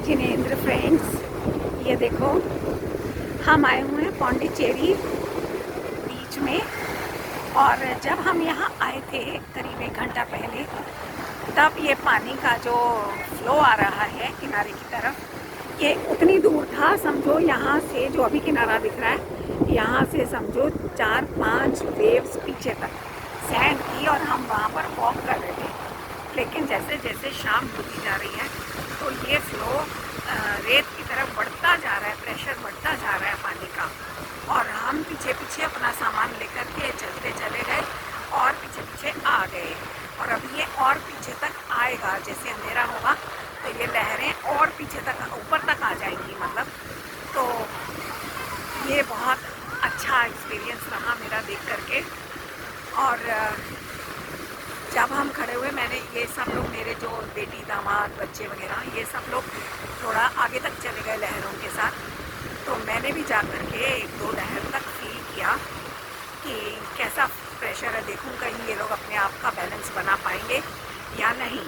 Jinendra friends, ये देखो हम आए हुए हैं पौंडीचेरी बीच में। और जब हम यहाँ आए थे करीब 1 घंटा पहले, तब ये पानी का जो फ्लो आ रहा है किनारे की तरफ, ये उतनी दूर था, समझो यहाँ से जो अभी किनारा दिख रहा है, यहाँ से समझो 4-5 वेव्स पीछे तक सैंड की, और हम वहाँ पर वॉक कर रहे थे। लेकिन जैसे जैसे शाम होती जा रही है तो ये फ्लो रेत की तरफ बढ़ता जा रहा है, प्रेशर बढ़ता जा रहा है पानी का, और हम पीछे पीछे अपना सामान लेकर के चलते चले गए और पीछे पीछे आ गए। और अब ये और पीछे तक आएगा, जैसे अंधेरा होगा तो ये लहरें और पीछे तक ऊपर तक आ जाएंगी मतलब। तो ये बहुत अच्छा एक्सपीरियंस रहा मेरा देख करके। और जब हम खड़े हुए, मैंने ये सब लोग, मेरे जो बेटी दामाद बच्चे वगैरह, ये सब लोग थोड़ा आगे तक चले गए लहरों के साथ। तो मैंने भी जा कर के 1-2 लहर तक फील किया कि कैसा प्रेशर है, देखूं कहीं ये लोग अपने आप का बैलेंस बना पाएंगे या नहीं।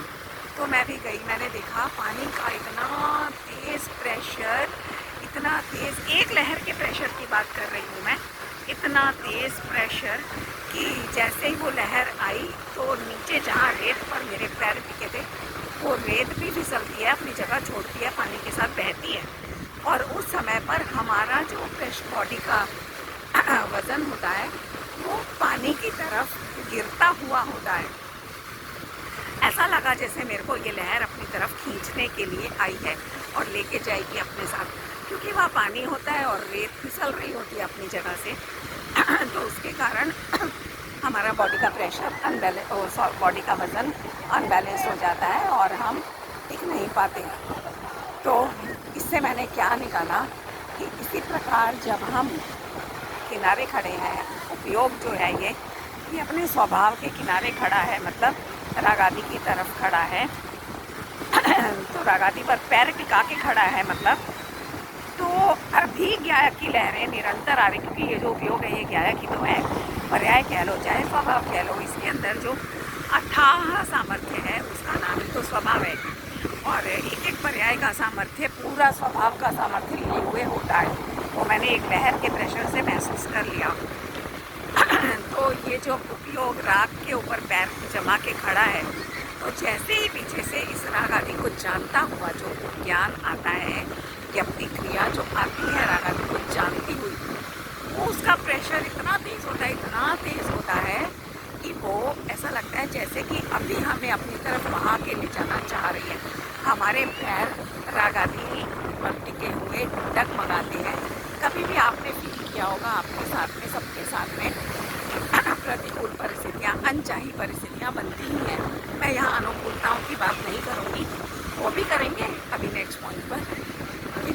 तो मैं भी गई, मैंने देखा पानी का इतना तेज़ प्रेशर, इतना तेज़, एक लहर के प्रेशर की बात कर रही हूँ मैं, इतना तेज़ प्रेशर कि जैसे ही वो लहर आई तो नीचे जहाँ रेत पर मेरे पैर टिके थे, वो रेत भी फिसलती है, अपनी जगह छोड़ती है, पानी के साथ बहती है। और उस समय पर हमारा जो फ्रेश बॉडी का वज़न होता है वो पानी की तरफ गिरता हुआ होता है। ऐसा लगा जैसे मेरे को ये लहर अपनी तरफ खींचने के लिए आई है और लेके जाएगी अपने साथ, क्योंकि वहाँ पानी होता है और रेत फिसल रही होती है अपनी जगह से। तो उसके कारण हमारा बॉडी का प्रेशर बॉडी का वज़न अनबैलेंस हो जाता है और हम टिक नहीं पाते। तो इससे मैंने क्या निकाला कि इसी प्रकार जब हम किनारे खड़े हैं, उपयोग जो है ये अपने स्वभाव के किनारे खड़ा है, मतलब रागादि की तरफ खड़ा है। तो रागादि पर पैर टिका के खड़ा है मतलब। तो अभी ज्ञायक की लहरें निरंतर आ रही, क्योंकि ये जो उपयोग है ये ज्ञायक ही तो है, पर्याय कह लो चाहे स्वभाव कह लो, इसके अंदर जो अथाह सामर्थ्य है उसका नाम ही तो स्वभाव है। और एक एक पर्याय का सामर्थ्य पूरा स्वभाव का सामर्थ्य लिए हुए होता है। वो मैंने एक लहर के प्रेशर से महसूस कर लिया। तो ये जो उपयोग राग के ऊपर पैर जमा के खड़ा है, तो जैसे ही पीछे से इस राग आदि को जानता हुआ जो ज्ञान आता है, ज्ञप्ति क्रिया जो आती है राग आदि को जानती हुई, वो उसका प्रेशर इतना तेज़ होता है, इतना तेज़ होता है कि वो ऐसा लगता है जैसे कि अभी हमें अपनी तरफ वहाँ के ले जाना चाह रही है। हमारे पैर राग आदि पर टिके हुए डगमगाते हैं। कभी भी आपने फील किया होगा आपके साथ में, सबके साथ में प्रतिकूल परिस्थितियाँ, अनचाही परिस्थितियाँ बनती ही हैं। मैं यहाँ अनुकूलताओं की बात नहीं करूँगी, वो भी करेंगे अभी नेक्स्ट पॉइंट पर, कि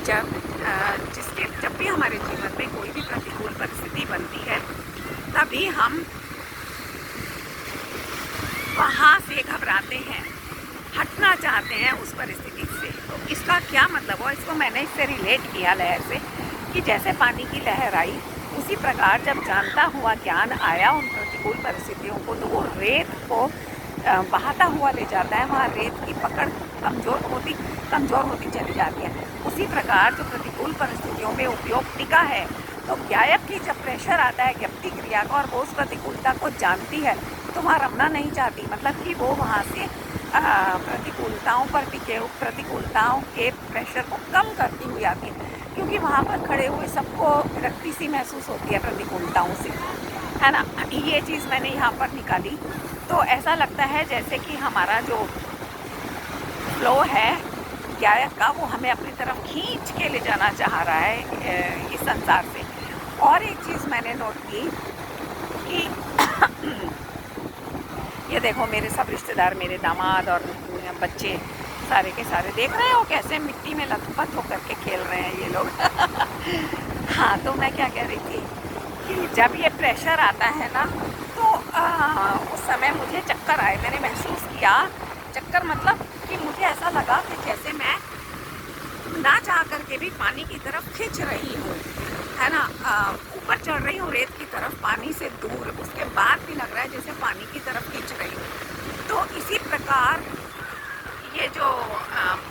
जब भी हमारे जीवन में कोई भी प्रतिकूल परिस्थिति बनती है, तभी हम वहाँ से घबराते हैं, हटना चाहते हैं उस परिस्थिति से। तो इसका क्या मतलब हुआ, इसको मैंने इससे रिलेट किया लहर से, कि जैसे पानी की लहर आई, उसी प्रकार जब जानता हुआ ज्ञान आया उन प्रतिकूल परिस्थितियों को, तो वो रेत को बहाता हुआ ले जाता है। वहाँ रेत की पकड़ कमज़ोर होती चली जाती है। उसी प्रकार जो प्रतिकूल परिस्थितियों में उपयोग टिका है, तो ज्ञायक की जब प्रेशर आता है ज्ञप्ति क्रिया का और वो उस प्रतिकूलता को जानती है, तो वहाँ रमना नहीं चाहती, मतलब कि वो वहाँ से प्रतिकूलताओं पर टिके प्रतिकूलताओं के प्रेशर को कम करती हुई आती है, क्योंकि वहाँ पर खड़े हुए सबको विरक्ति सी महसूस होती है प्रतिकूलताओं से, है ना। ये चीज़ मैंने यहाँ पर निकाली। तो ऐसा लगता है जैसे कि हमारा जो फ्लो है ज्ञायक का, वो हमें अपनी तरफ खींच के ले जाना चाह रहा है इस संसार से। और एक चीज़ मैंने नोट की कि ये देखो मेरे सब रिश्तेदार, मेरे दामाद और बच्चे सारे के सारे देख रहे हो कैसे मिट्टी में लथपथ होकर के खेल रहे हैं ये लोग। हाँ, तो मैं क्या कह रही थी कि जब ये प्रेशर आता है ना, तो उस समय मुझे चक्कर आए, मैंने महसूस किया चक्कर, मतलब कि मुझे ऐसा लगा कि जैसे मैं ना चाह करके भी पानी की तरफ खिंच रही हूँ, है ना, ऊपर चढ़ रही हूँ रेत की तरफ पानी से दूर, उसके बाद भी लग रहा है जैसे पानी की तरफ खिंच रही हूँ। तो इसी प्रकार ये जो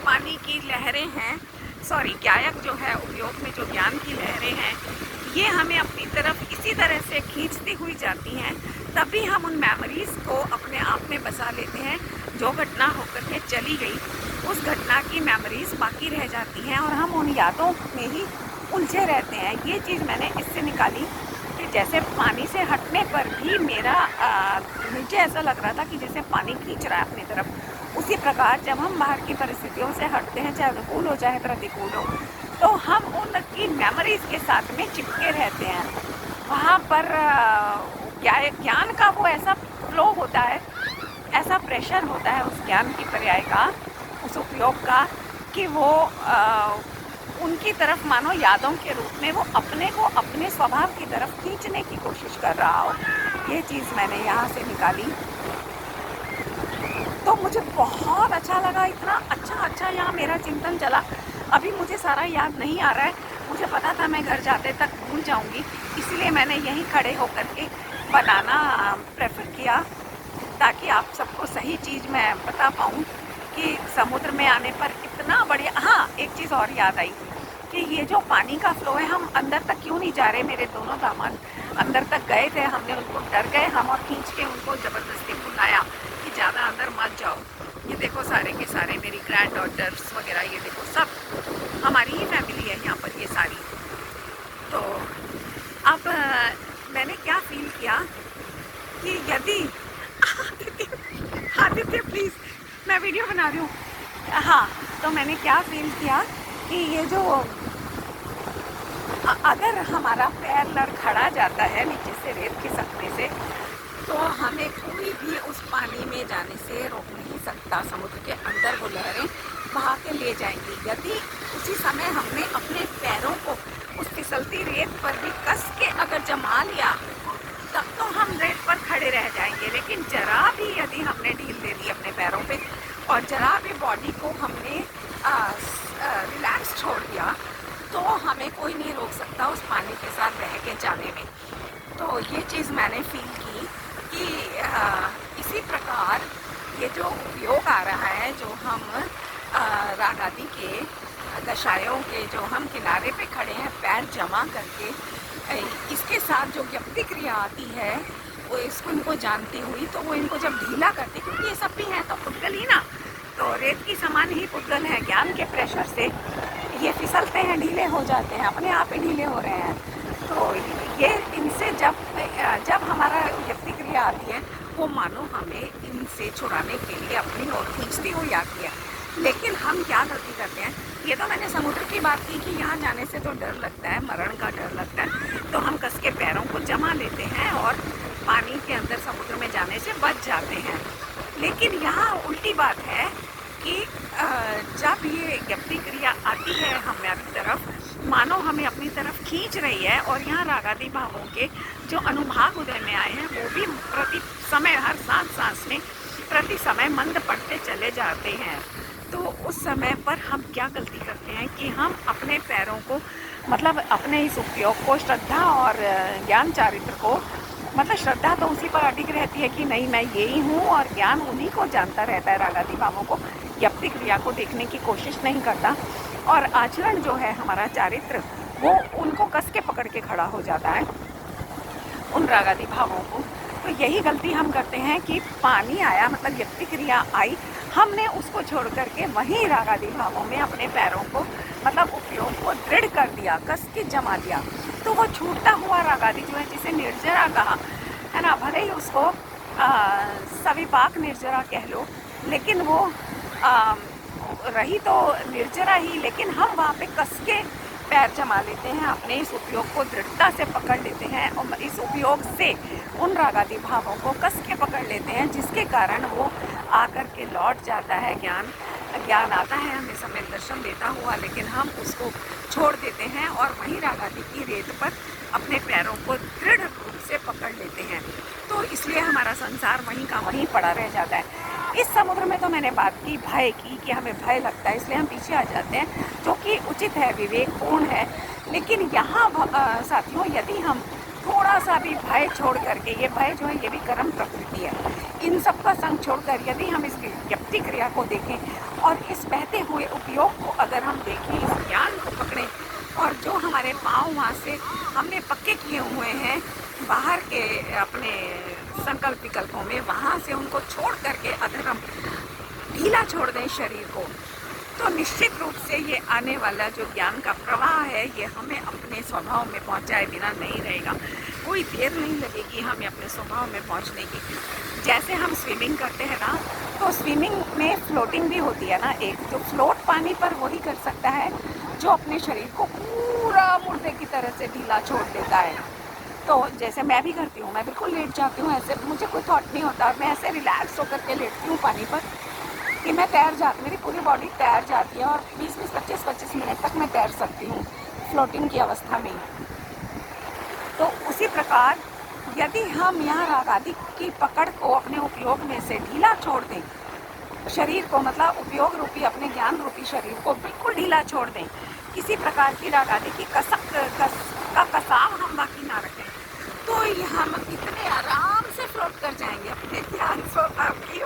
पानी की लहरें हैं, सॉरी गायक जो है उपयोग में जो ज्ञान की लहरें हैं, ये हमें अपनी तरफ इसी तरह से खींचती हुई जाती हैं, तभी हम उन मेमोरीज़ को अपने आप में बसा लेते हैं। जो घटना होकर के चली गई, उस घटना की मेमोरीज़ बाकी रह जाती हैं और हम उन यादों में ही उलझे रहते हैं। ये चीज़ मैंने इससे निकाली कि जैसे पानी से हटने पर भी मुझे ऐसा लग रहा था कि जैसे पानी खींच रहा है अपनी तरफ। उसी प्रकार जब हम बाहर की परिस्थितियों से हटते हैं, चाहे अनुकूल हो चाहे प्रतिकूल हो, तो हम उनकी मेमोरीज़ के साथ में चिपके रहते हैं। वहाँ पर ज्ञान का वो ऐसा फ्लो होता है, ऐसा प्रेशर होता है उस ज्ञान की पर्याय का, उस उपयोग का, कि वो उनकी तरफ मानो यादों के रूप में वो अपने को अपने स्वभाव की तरफ खींचने की कोशिश कर रहा हो। ये चीज़ मैंने यहाँ से निकाली, तो मुझे बहुत अच्छा लगा। इतना अच्छा यहाँ मेरा चिंतन चला। अभी मुझे सारा याद नहीं आ रहा है, मुझे पता था मैं घर जाते तक भूल जाऊँगी, इसलिए मैंने यहीं खड़े होकर के बनाना प्रेफर किया, ताकि आप सबको सही चीज़ मैं बता पाऊँ कि समुद्र में आने पर इतना बढ़िया। हाँ, एक चीज़ और याद आई कि ये जो पानी का फ्लो है, हम अंदर तक क्यों नहीं जा रहे। मेरे दोनों दामाद अंदर तक गए थे, हमने उनको डर गए हम, और खींच के उनको ज़बरदस्ती बुलाया कि ज़्यादा अंदर मत जाओ। ये देखो सारे के सारे मेरी ग्रैंड डॉटर्स वगैरह, ये देखो सब हमारी ही फैमिली है यहाँ पर ये सारी। तो अब मैंने क्या फील किया कि यदि आदित्य प्लीज़, मैं वीडियो बना रही हूँ। हाँ, तो मैंने क्या फील किया कि ये जो अगर हमारा पैर लड़खड़ा जाता है नीचे से रेत खिसकने से, तो हमें कोई भी उस पानी में जाने से रोक नहीं सकता। समुद्र के अंदर वो लहरें बहा के ले जाएंगी। यदि उसी समय हमने अपने पैरों को उस फिसलती रेत पर भी कस के अगर जमा लिया, तब तो हम रेत पर खड़े रह जाएंगे। लेकिन जरा भी यदि हमने ढील दे दी अपने पैरों पे और जरा भी बॉडी को हमने रिलैक्स छोड़ दिया, तो हमें कोई नहीं रोक सकता उस पानी के साथ बह के जाने में। तो ये चीज़ मैंने फील की कि इसी प्रकार ये जो उपयोग आ रहा है, जो हम राग आदि के दशायों के जो हम किनारे पे खड़े हैं पैर जमा करके, इसके साथ जो ज्ञप्ति क्रिया आती है, वो इसको इनको जानती हुई, तो वो इनको जब ढीला करती, क्योंकि ये सब भी हैं तो पुद्गल ही ना, तो रेत की समान ही पुद्गल है। ज्ञान के प्रेशर से ये फिसलते हैं, ढीले हो जाते हैं, अपने आप ही ढीले हो रहे हैं। तो ये इनसे जब हमारा ज्ञप्ति क्रिया आती है, वो मानो हमें इनसे छुड़ाने के लिए अपनी ओर खींचती हुई आती है। लेकिन हम क्या गलती करते हैं, ये तो मैंने समुद्र की बात की कि यहाँ जाने से तो डर लगता है, मरण का डर लगता है, तो हम कस के पैरों को जमा लेते हैं और पानी के अंदर समुद्र में जाने से बच जाते हैं। लेकिन यहाँ उल्टी बात है कि जब ये ज्ञप्ति क्रिया आती है हमारी तरफ, मानो हमें अपनी तरफ खींच रही है, और यहाँ रागादि भावों के जो अनुभाग उदय में आए हैं, वो भी प्रति समय हर सांस में प्रति समय मंद पड़ते चले जाते हैं। तो उस समय पर हम क्या गलती करते हैं कि हम अपने पैरों को, मतलब अपने इस उपयोग को, श्रद्धा और ज्ञान चारित्र को, मतलब श्रद्धा तो उसी पर अडिग रहती है कि नहीं मैं यही हूँ, और ज्ञान उन्हीं को जानता रहता है, रागादि भावों को, ज्ञप्ति क्रिया को देखने की कोशिश नहीं करता। और आचरण जो है हमारा चारित्र, वो उनको कस के पकड़ के खड़ा हो जाता है, उन रागादि भावों को। तो यही गलती हम करते हैं कि पानी आया, मतलब ज्ञप्ति क्रिया आई, हमने उसको छोड़ करके वहीं रागादि भावों में अपने पैरों को, मतलब उपयोग को दृढ़ कर दिया, कस के जमा दिया। तो वो छूटता हुआ रागादि जो है, जिसे निर्जरा कहा है ना, भले ही उसको सविपाक निर्जरा कह लो, लेकिन वो रही तो निर्जरा ही, लेकिन हम वहाँ पे कस के पैर जमा लेते हैं, अपने इस उपयोग को दृढ़ता से पकड़ लेते हैं, और इस उपयोग से उन रागादि भावों को कस के पकड़ लेते हैं, जिसके कारण वो आकर के लौट जाता है। ज्ञान आता है हमें समय दर्शन देता हुआ, लेकिन हम उसको छोड़ देते हैं और वहीं रागादि की रेत पर अपने पैरों को दृढ़ रूप से पकड़ लेते हैं। तो इसलिए हमारा संसार वहीं का वहीं पड़ा रह जाता है। इस समुद्र में तो मैंने बात की भय की कि हमें भय लगता है, इसलिए हम पीछे आ जाते हैं, जो कि उचित है, विवेकपूर्ण है। लेकिन यहाँ साथियों, यदि हम थोड़ा सा भी भय छोड़ करके, ये भय जो है ये भी कर्म प्रकृति है, इन सब का संग छोड़कर यदि हम इस व्यक्ति क्रिया को देखें और इस बहते हुए उपयोग को अगर हम देखें, इस ज्ञान को पकड़ें और जो हमारे पाँव वहाँ से हमने पक्के किए हुए हैं बाहर के अपने संकल्प विकल्पों में, वहाँ से उनको छोड़ करके अगर हम ढीला छोड़ दें शरीर को, तो निश्चित रूप से ये आने वाला जो ज्ञान का प्रवाह है ये हमें अपने स्वभाव में पहुंचाए बिना नहीं रहेगा। कोई देर नहीं लगेगी हमें अपने स्वभाव में पहुंचने की। जैसे हम स्विमिंग करते हैं ना, तो स्विमिंग में फ्लोटिंग भी होती है ना, एक जो फ्लोट पानी पर वही कर सकता है जो अपने शरीर को पूरा मुर्दे की तरह से ढीला छोड़ देता है। तो जैसे मैं भी करती हूँ, मैं बिल्कुल लेट जाती हूँ, ऐसे मुझे कोई थॉट नहीं होता, मैं ऐसे रिलैक्स होकर के लेटती हूँ पानी पर कि मैं तैर जाती, मेरी पूरी बॉडी तैर जाती है और 20-20, 25-25 मिनट तक मैं तैर सकती हूँ फ्लोटिंग की अवस्था में। तो उसी प्रकार यदि हम यहाँ राग आदि की पकड़ को अपने उपयोग में से ढीला छोड़ दें, शरीर को मतलब उपयोग रूपी अपने ज्ञान रूपी शरीर को बिल्कुल ढीला छोड़ दें, किसी प्रकार की राग आदि की कसाव हम बाकी ना रखें, तो ये हम इतने आराम से फ्लोट कर जाएंगे अपने ज्ञान स्वभाव की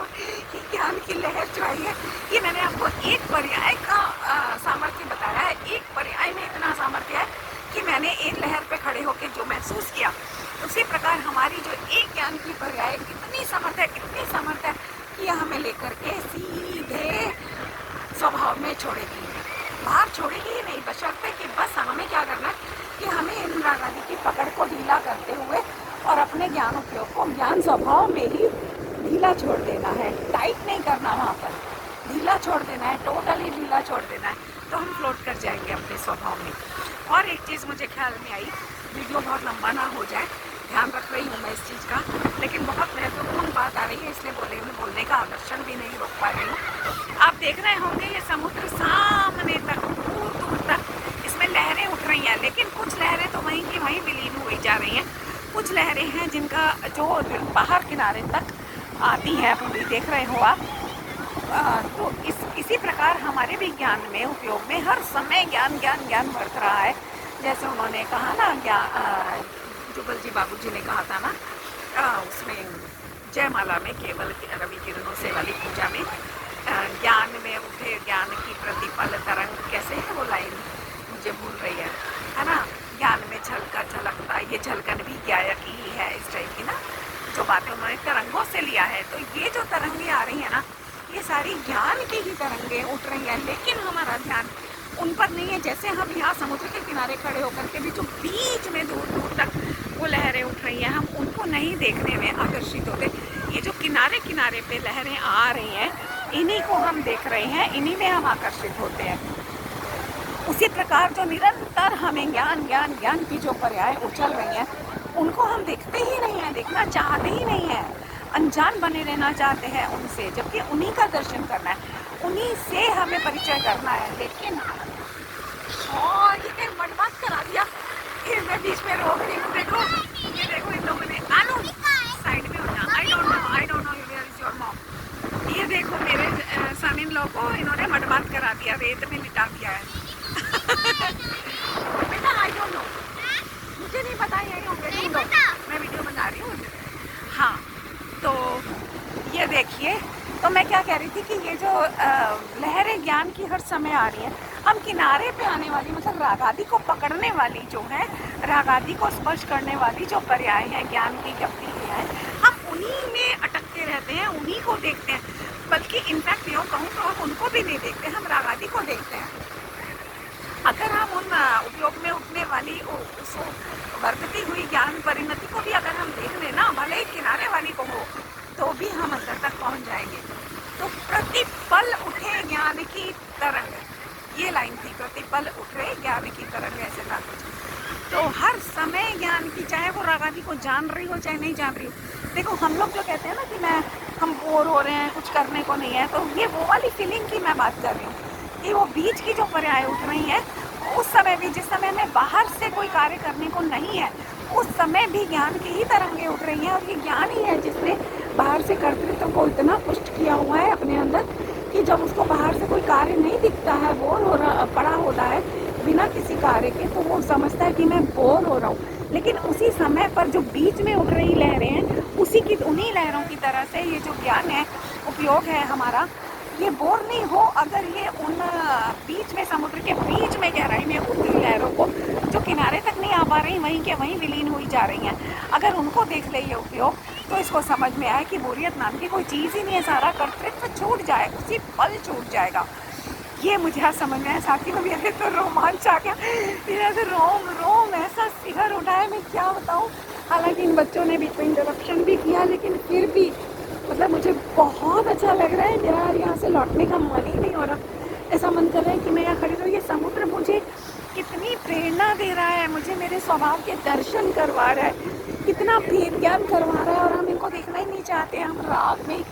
ज्ञान की लहर जो आई है। ये मैंने आपको एक पर्याय का सामर्थ्य बताया है, एक पर्याय में इतना सामर्थ्य है कि मैंने एक लहर पे खड़े होकर जो महसूस किया, उसी प्रकार हमारी जो एक ज्ञान की पर्याय कितनी समर्थ है कि यह हमें लेकर के सीधे स्वभाव में छोड़ेगी, बाहर छोड़ेगी ही नहीं, बशर्ते कि बस हमें क्या करना है कि हमें इन राग आदि की पकड़ को ढीला करते हुए और अपने ज्ञान उपयोग को ज्ञान स्वभाव में ही ढीला छोड़ देना है, टाइट नहीं करना, वहाँ पर ढीला छोड़ देना है, टोटली ढीला छोड़ देना है, तो हम फ्लोट कर जाएंगे अपने स्वभाव में। और एक चीज़ मुझे ख्याल में आई, वीडियो बहुत लंबा ना हो जाए, ध्यान रख रही हूँ मैं इस चीज़ का, लेकिन बहुत महत्वपूर्ण बात आ रही है, इसलिए बोलने का आकर्षण भी नहीं रोक पा रही हूँ। आप देख रहे होंगे ये समुद्र सामने तक, दूर दूर तक इसमें लहरें उठ रही हैं, लेकिन कुछ लहरें तो वहीं की वहीं विलीन हुई जा रही हैं, कुछ लहरें हैं जिनका जो बाहर किनारे तक आती हैं पूरी, देख रहे हो आप। तो इसी प्रकार हमारे भी ज्ञान में उपयोग में हर समय ज्ञान ज्ञान ज्ञान बढ़ रहा है। जैसे उन्होंने कहा ना, जुगल जी बाबू जी ने कहा था ना, उसमें जयमाला में केवल रवि किरणों से वाली पूजा में, ज्ञान में उठे ज्ञान की प्रतिपल तरंग, कैसे है वो लाइन मुझे भूल रही है ना, ज्ञान में छलका झलकता, ये झलकन भी क्या की ही है, इस टाइप की ना जो बातें उन्होंने तरंगों से लिया है। तो ये जो तरंगें आ रही है ना, ये सारी ज्ञान की ही तरंगें उठ रही हैं, लेकिन हमारा ध्यान उन पर नहीं है। जैसे हम यहाँ समुद्र के किनारे खड़े होकर के भी जो बीच में दूर दूर तक वो लहरें उठ रही हैं, हम उनको नहीं देखने में आकर्षित होते। ये जो किनारे किनारे पे लहरें आ रही हैं, इन्हीं को हम देख रहे हैं, इन्हीं में हम आकर्षित होते हैं। उसी प्रकार जो निरंतर हमें ज्ञान ज्ञान ज्ञान की जो पर्याय उछल रही हैं, उनको हम देखते ही नहीं हैं, देखना चाहते ही नहीं हैं, अनजान बने रहना चाहते हैं उनसे, जबकि उन्हीं का दर्शन करना है, उन्हीं से हमें परिचय करना है। लेकिन ये बर्बाद करा दिया, फिर मैं बीच में रोक रही हूँ। देखो ये देखो, इन लोगों ने आनो साइड में होना, I don't know where is your mom. ये देखो मेरे सन इन लॉ को इन्होंने बर्बाद करा दिया, रेत में लिटा दिया है। बेटा आई डोंट नो, मुझे नहीं पता, यही होंगे, मैं वीडियो बना रही हूँ। हाँ, तो ये देखिए, तो मैं क्या कह रही थी कि ये जो लहरें ज्ञान की हर समय आ रही हैं, हम किनारे पे आने वाली मतलब राग आदि को पकड़ने वाली जो है, राग आदि को स्पर्श करने वाली जो पर्याय है ज्ञान की ज्ञप्ति है, हम उन्हीं में अटकते रहते हैं, उन्हीं को देखते हैं। बल्कि इनफैक्ट यूँ कहूँ तो हम उनको भी नहीं देखते, हम राग आदि को देखते हैं। अगर हम उन उपयोग में उठने वाली उस वर्तती हुई ज्ञान परिणति को भी अगर हम देख लें ना, भले ही किनारे वाली को हो, तो भी हम अंदर तक पहुंच जाएंगे। तो प्रतिपल उठे ज्ञान की तरंग, ये लाइन थी, प्रतिपल उठे ज्ञान की तरंग, ऐसे था कुछ। तो हर समय ज्ञान की, चाहे वो राग आदि को जान रही हो चाहे नहीं जान रही हो। देखो हम लोग जो कहते हैं ना कि हम बोर हो रहे हैं, कुछ करने को नहीं है, तो ये वो वाली फीलिंग की मैं बात कर रही हूँ कि वो बीच की जो पर्याय उठ रही है, उस समय भी, जिस समय में बाहर से कोई कार्य करने को नहीं है, उस समय भी ज्ञान की ही तरंगें उठ रही हैं। और ये ज्ञान ही है जिसने बाहर से कर्तृत्व को इतना पुष्ट किया हुआ है अपने अंदर कि जब उसको बाहर से कोई कार्य नहीं दिखता है, बोर हो रहा पड़ा होता है बिना किसी कार्य के, तो वो समझता है कि मैं बोर हो रहा हूँ। लेकिन उसी समय पर जो बीच में उठ रही लहरें हैं, उन्हीं लहरों की तरह से ये जो ज्ञान है, उपयोग है हमारा, ये बोर नहीं हो अगर ये उन बीच में, समुद्र के बीच में गहराई में उतरी लहरों को, जो किनारे तक नहीं आ पा रही, वहीं के वहीं विलीन हुई जा रही हैं, अगर उनको देख ले ये उपयोग, तो इसको समझ में आए कि बोरियत नाम की कोई चीज़ ही नहीं है, सारा कर्तृत्व छूट जाए, उसी पल छूट जाएगा। ये मुझे आज समझ में आया। साथी में मेरे तो रोमांच आ गया, मेरा तो रोम रोम ऐसा सिहर उठा है, मैं क्या बताऊँ। हालांकि इन बच्चों ने बीच में इंटरप्शन भी किया, लेकिन फिर भी मतलब मुझे बहुत अच्छा लग रहा है। मेरा यहाँ से लौटने का मन ही नहीं हो रहा, ऐसा मन कर रहा है कि मैं यहाँ खड़ी रहूँ। ये समुद्र मुझे कितनी प्रेरणा दे रहा है, मुझे मेरे स्वभाव के दर्शन करवा रहा है, कितना भेद ज्ञान करवा रहा है, और हम इनको देखना ही नहीं चाहते। हम राग में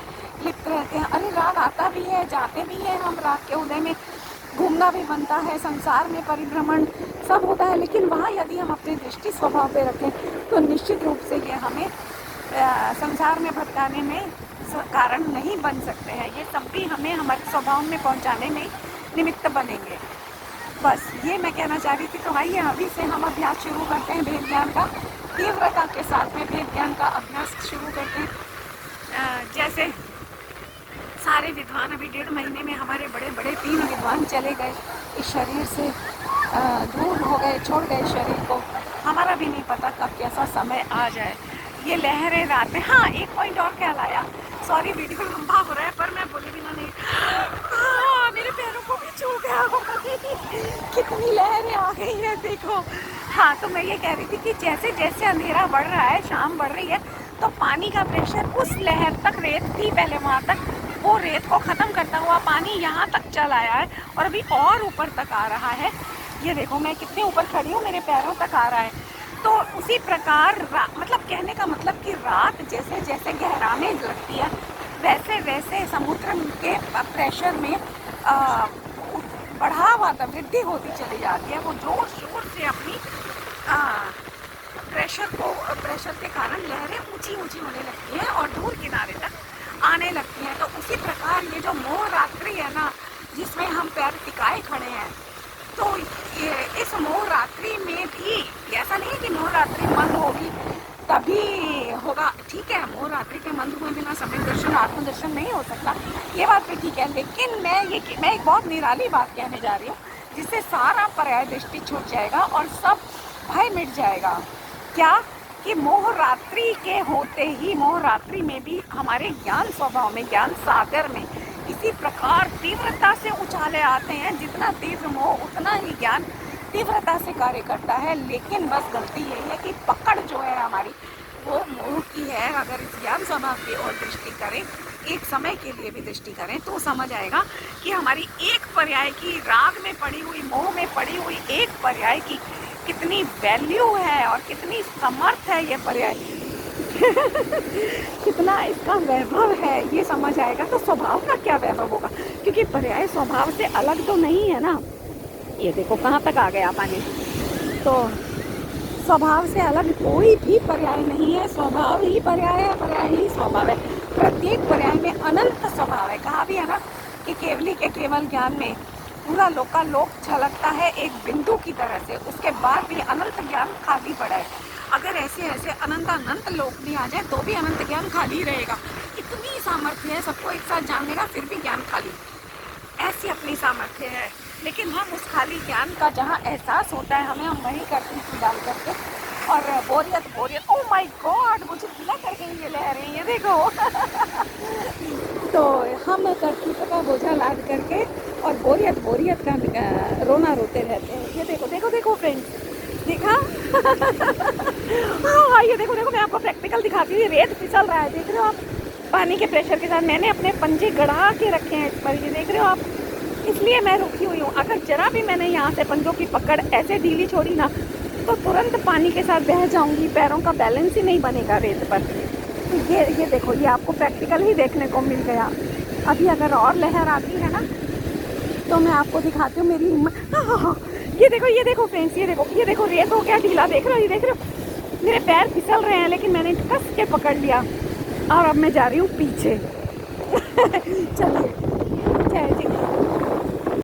लिप्त रहते हैं। अरे राग आता भी है, जाते भी हैं, हम राग के उदय में घूमना भी बनता है, संसार में परिभ्रमण सब होता है, लेकिन वहाँ यदि हम अपनी दृष्टि स्वभाव पे रखें तो निश्चित रूप से ये हमें संसार में भटकाने में कारण नहीं बन सकते हैं। ये सब भी हमें हमारे स्वभाव में पहुंचाने में निमित्त बनेंगे। बस ये मैं कहना चाह रही थी। तो आइए अभी से हम अभ्यास शुरू करते हैं भेद ज्ञान का, तीव्रता के साथ में भेद ज्ञान का अभ्यास शुरू करते हैं। जैसे सारे विद्वान अभी 1.5 महीने में हमारे बड़े बड़े 3 विद्वान चले गए, इस शरीर से दूर हो गए, छोड़ गए शरीर को। हमारा भी नहीं पता कब कैसा समय आ जाए। ये लहरें रात में, हाँ एक पॉइंट और ख्याल आया, सॉरी वीडियो लंबा हो रहा है पर मैं बोले बिना नहीं, मेरे पैरों को भी छू गया, कितनी लहरें आ गई है देखो। हाँ तो मैं ये कह रही थी कि जैसे जैसे अंधेरा बढ़ रहा है, शाम बढ़ रही है, तो पानी का प्रेशर उस लहर तक, रेत थी पहले वहाँ तक, वो रेत को ख़त्म करता हुआ पानी यहाँ तक चल आया है और अभी और ऊपर तक आ रहा है। ये देखो मैं कितने ऊपर खड़ी हूँ, मेरे पैरों तक आ रहा है। तो उसी प्रकार मतलब कहने का मतलब कि रात जैसे जैसे गहराने लगती है, वैसे वैसे समुद्र के प्रेशर में बढ़ावा, वृद्धि होती चली जाती है। वो जोर शोर से अपनी प्रेशर के कारण लहरें ऊंची ऊंची होने लगती हैं और दूर किनारे तक आने लगती हैं। तो उसी प्रकार ये जो मोह रात्रि है ना, जिसमें हम पैर टिकाए खड़े हैं, तो ये इस मोह रात्रि में भी ऐसा नहीं है कि मोह रात्रि मंद होगी तभी होगा, ठीक है, मोह रात्रि के मंद हुए बिना समय दर्शन, आत्मदर्शन नहीं हो सकता, ये बात भी ठीक है। लेकिन मैं एक बहुत निराली बात कहने जा रही हूँ, जिससे सारा पर्याय दृष्टि छूट जाएगा और सब भय मिट जाएगा। क्या कि मोह रात्रि के होते ही, मोह रात्रि में भी हमारे ज्ञान स्वभाव में, ज्ञान सागर में इसी प्रकार तीव्रता से उछाले आते हैं। जितना तीव्र मोह उतना ही ज्ञान तीव्रता से कार्य करता है। लेकिन बस गलती यही है कि पकड़ जो है हमारी, वो मोह की है। अगर इस ज्ञान स्वभाव की ओर दृष्टि करें, एक समय के लिए भी दृष्टि करें, तो समझ आएगा कि हमारी एक पर्याय की, राग में पड़ी हुई, मोह में पड़ी हुई एक पर्याय की कितनी वैल्यू है और कितनी समर्थ है ये पर्याय कितना इसका वैभव है, ये समझ आएगा। तो स्वभाव का क्या वैभव होगा, क्योंकि पर्याय स्वभाव से अलग तो नहीं है ना। ये देखो कहाँ तक आ गया पानी। तो स्वभाव से अलग कोई भी पर्याय नहीं है, स्वभाव ही पर्याय है, पर्याय ही स्वभाव है। प्रत्येक पर्याय में अनंत स्वभाव है। कहा भी है ना कि केवली के केवल ज्ञान में पूरा लोकालोक झलकता है एक बिंदु की तरह से, उसके बाद भी अनंत ज्ञान खाली पड़ा है। अगर ऐसे ऐसे अनंत लोक भी आ जाए तो भी अनंत ज्ञान खाली रहेगा। इतनी सामर्थ्य है सबको एक साथ जानने का, फिर भी ज्ञान खाली, ऐसी अपनी सामर्थ्य है। लेकिन हम उस खाली ज्ञान का जहाँ एहसास होता है हमें, हम वहीं करते हैं डाल करके, और बोरियत ओह माय गॉड, मुझे गिला कर गई ये लहरें, ये देखो तो हम कर्तृत्व का बोझा लाद करके और बोरियत का रोना रोते रहते हैं। ये देखो फ्रेंड्स, देखा हाँ ये देखो मैं आपको प्रैक्टिकल दिखाती हूँ। रेत फिसल रहा है, देख रहे हो आप, पानी के प्रेशर के साथ मैंने अपने पंजे गड़ा के रखे हैं इस पर, ये देख रहे हो आप, इसलिए मैं रुकी हुई हूँ। अगर जरा भी मैंने यहाँ से पंजों की पकड़ ऐसे ढीली छोड़ी ना, तो तुरंत पानी के साथ बह जाऊंगी, पैरों का बैलेंस ही नहीं बनेगा रेत पर। तो ये देखो, ये आपको प्रैक्टिकल ही देखने को मिल गया। अभी अगर और लहर आती है ना तो मैं आपको दिखाती हूँ मेरी ये देखो फ्रेंड्स, ये देखो रेत हो गया ढीला, देख रहे हो, ये देख रहे हो मेरे पैर फिसल रहे हैं, लेकिन मैंने कस के पकड़ लिया और अब मैं जा रही हूँ पीछे चलिए।